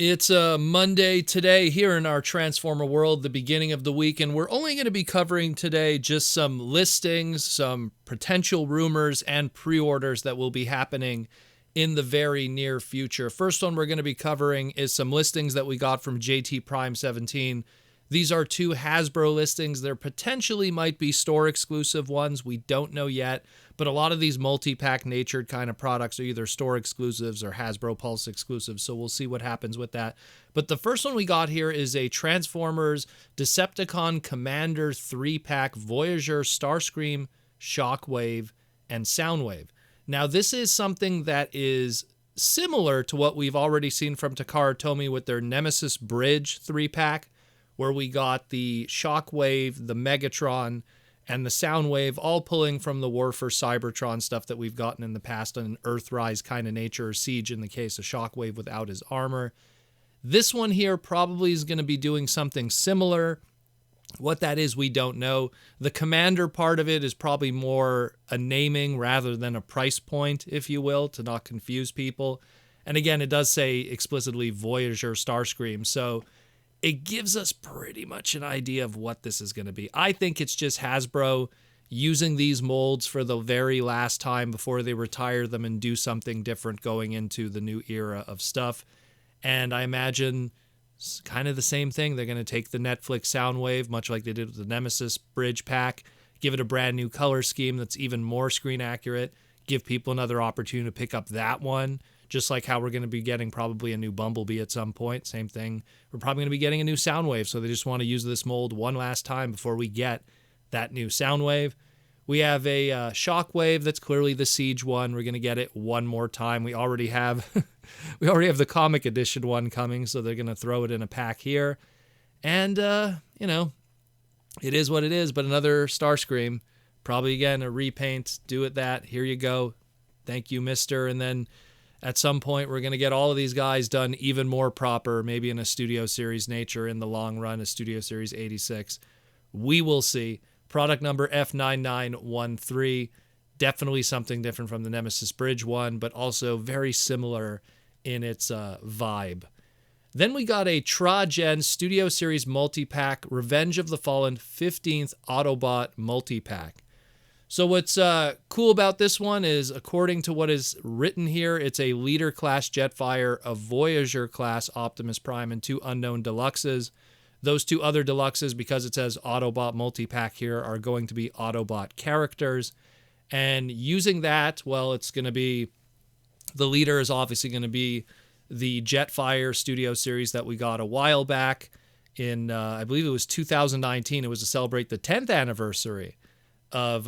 It's a Monday today here in our Transformer world, the beginning of the week, and we're only going to be covering today just some listings, some potential rumors, and pre-orders that will be happening in the very near future. First one we're going to be covering is some listings that we got from JT Prime 17. These are two Hasbro listings. There potentially might be store exclusive ones. We don't know yet, but a lot of these multi-pack natured kind of products are either store exclusives or Hasbro Pulse exclusives, so we'll see what happens with that. But the first one we got here is a Transformers Decepticon Commander 3-pack Voyager, Starscream, Shockwave, and Soundwave. Now, this is something that is similar to what we've already seen from Takara Tomy with their Nemesis Bridge 3-pack, where we got the Shockwave, the Megatron, and the Soundwave all pulling from the War for Cybertron stuff that we've gotten in the past on an Earthrise kind of nature, or Siege in the case of Shockwave without his armor. This one here probably is going to be doing something similar. What that is, we don't know. The Commander part of it is probably more a naming rather than a price point, if you will, to not confuse people. And again, it does say explicitly Voyager Starscream, so it gives us pretty much an idea of what this is going to be. I think it's just Hasbro using these molds for the very last time before they retire them and do something different going into the new era of stuff. And I imagine it's kind of the same thing. They're going to take the Netflix Soundwave, much like they did with the Nemesis Bridge pack, give it a brand new color scheme that's even more screen accurate, give people another opportunity to pick up that one. Just like how we're going to be getting probably a new Bumblebee at some point. Same thing. We're probably going to be getting a new Soundwave, so they just want to use this mold one last time before we get that new Soundwave. We have a Shockwave that's clearly the Siege one. We're going to get it one more time. We already have the comic edition one coming, so they're going to throw it in a pack here. And, it is what it is, but another Starscream. Probably, again, a repaint. Do it that. Here you go. Thank you, mister. And then at some point, we're going to get all of these guys done even more proper, maybe in a Studio Series nature in the long run, a Studio Series 86. We will see. Product number F9913. Definitely something different from the Nemesis Bridge one, but also very similar in its vibe. Then we got a Tra-Gen Studio Series Multi-Pack Revenge of the Fallen 15th Autobot Multi-Pack. So what's cool about this one is, according to what is written here, it's a Leader-class Jetfire, a Voyager-class Optimus Prime, and two Unknown Deluxes. Those two other Deluxes, because it says Autobot Multi-Pack here, are going to be Autobot characters. And using that, well, it's going to be, the Leader is obviously going to be the Jetfire Studio Series that we got a while back in, I believe it was 2019. It was to celebrate the 10th anniversary of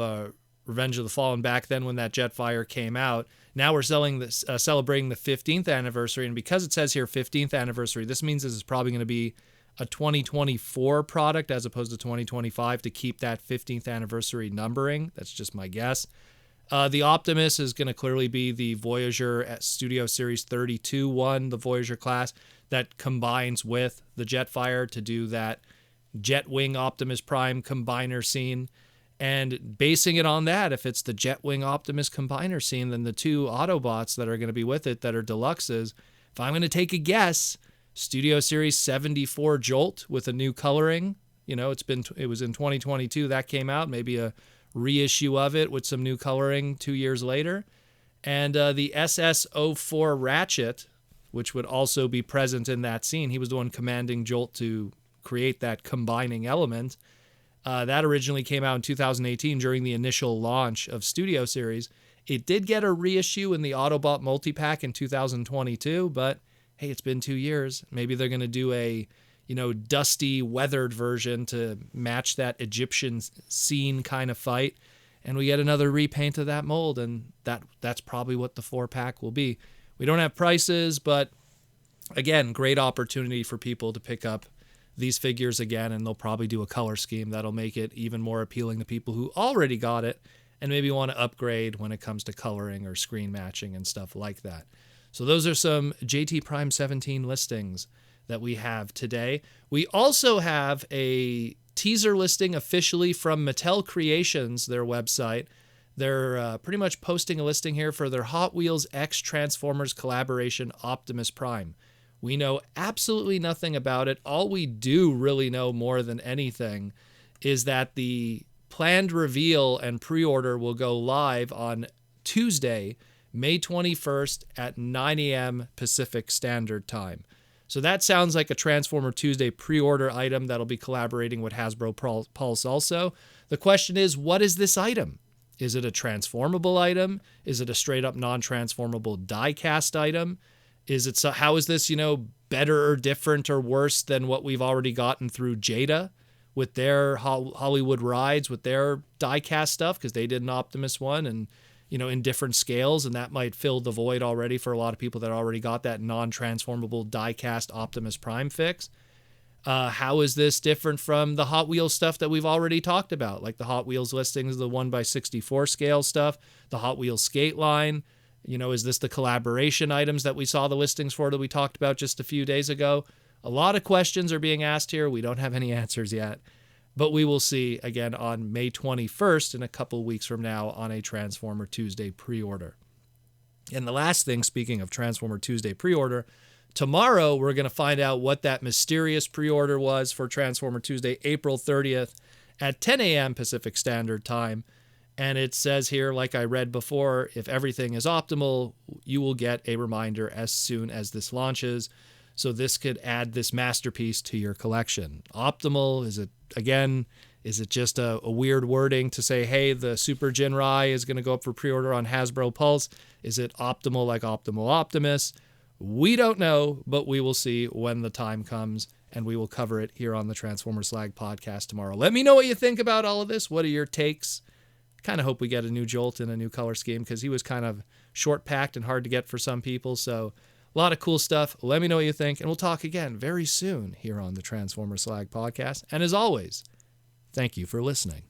Revenge of the Fallen back then when that Jetfire came out. Now we're celebrating the 15th anniversary, and because it says here 15th anniversary, this means this is probably going to be a 2024 product as opposed to 2025 to keep that 15th anniversary numbering. That's just my guess. The Optimus is going to clearly be the Voyager at Studio Series 32 one, the Voyager class, that combines with the Jetfire to do that Jetwing Optimus Prime combiner scene. And basing it on that, if it's the Jetwing Optimus combiner scene, then the two Autobots that are going to be with it that are deluxes, if I'm going to take a guess, Studio Series 74 Jolt with a new coloring. You know, it was in 2022 that came out, maybe a reissue of it with some new coloring 2 years later. And the SS-04 Ratchet, which would also be present in that scene. He was the one commanding Jolt to create that combining element. That originally came out in 2018 during the initial launch of Studio Series. It did get a reissue in the Autobot Multipack in 2022, but hey, it's been 2 years. Maybe they're going to do a, dusty, weathered version to match that Egyptian scene kind of fight. And we get another repaint of that mold, and that's probably what the 4-pack will be. We don't have prices, but again, great opportunity for people to pick up these figures again, and they'll probably do a color scheme that'll make it even more appealing to people who already got it and maybe want to upgrade when it comes to coloring or screen matching and stuff like that. So those are some JT Prime 17 listings that we have today. We also have a teaser listing officially from Mattel Creations, their website. They're pretty much posting a listing here for their Hot Wheels X Transformers collaboration Optimus Prime. We know absolutely nothing about it. All we do really know more than anything is that the planned reveal and pre-order will go live on Tuesday, May 21st at 9 a.m. Pacific Standard Time. So that sounds like a Transformer Tuesday pre-order item that'll be collaborating with Hasbro Pulse also. The question is, what is this item? Is it a transformable item? Is it a straight up non-transformable die-cast item? How is this, better or different or worse than what we've already gotten through Jada with their Hollywood rides, with their die-cast stuff, because they did an Optimus one and, in different scales, and that might fill the void already for a lot of people that already got that non-transformable die-cast Optimus Prime fix. How is this different from the Hot Wheels stuff that we've already talked about, like the Hot Wheels listings, the 1x64 scale stuff, the Hot Wheels skate line? Is this the collaboration items that we saw the listings for that we talked about just a few days ago? A lot of questions are being asked here. We don't have any answers yet, but we will see again on May 21st in a couple weeks from now on a Transformer Tuesday pre-order. And the last thing, speaking of Transformer Tuesday pre-order, tomorrow we're going to find out what that mysterious pre-order was for Transformer Tuesday, April 30th at 10 a.m. Pacific Standard Time. And it says here, like I read before, if everything is optimal, you will get a reminder as soon as this launches. So this could add this masterpiece to your collection. Optimal, is it just a weird wording to say, hey, the Super Jinrai is going to go up for pre-order on Hasbro Pulse? Is it optimal like Optimal Optimus? We don't know, but we will see when the time comes, and we will cover it here on the Transformer Slag podcast tomorrow. Let me know what you think about all of this. What are your takes? Kind of hope we get a new Jolt and a new color scheme, because he was kind of short-packed and hard to get for some people. So a lot of cool stuff. Let me know what you think, and we'll talk again very soon here on the Transformer Slag podcast. And as always, thank you for listening.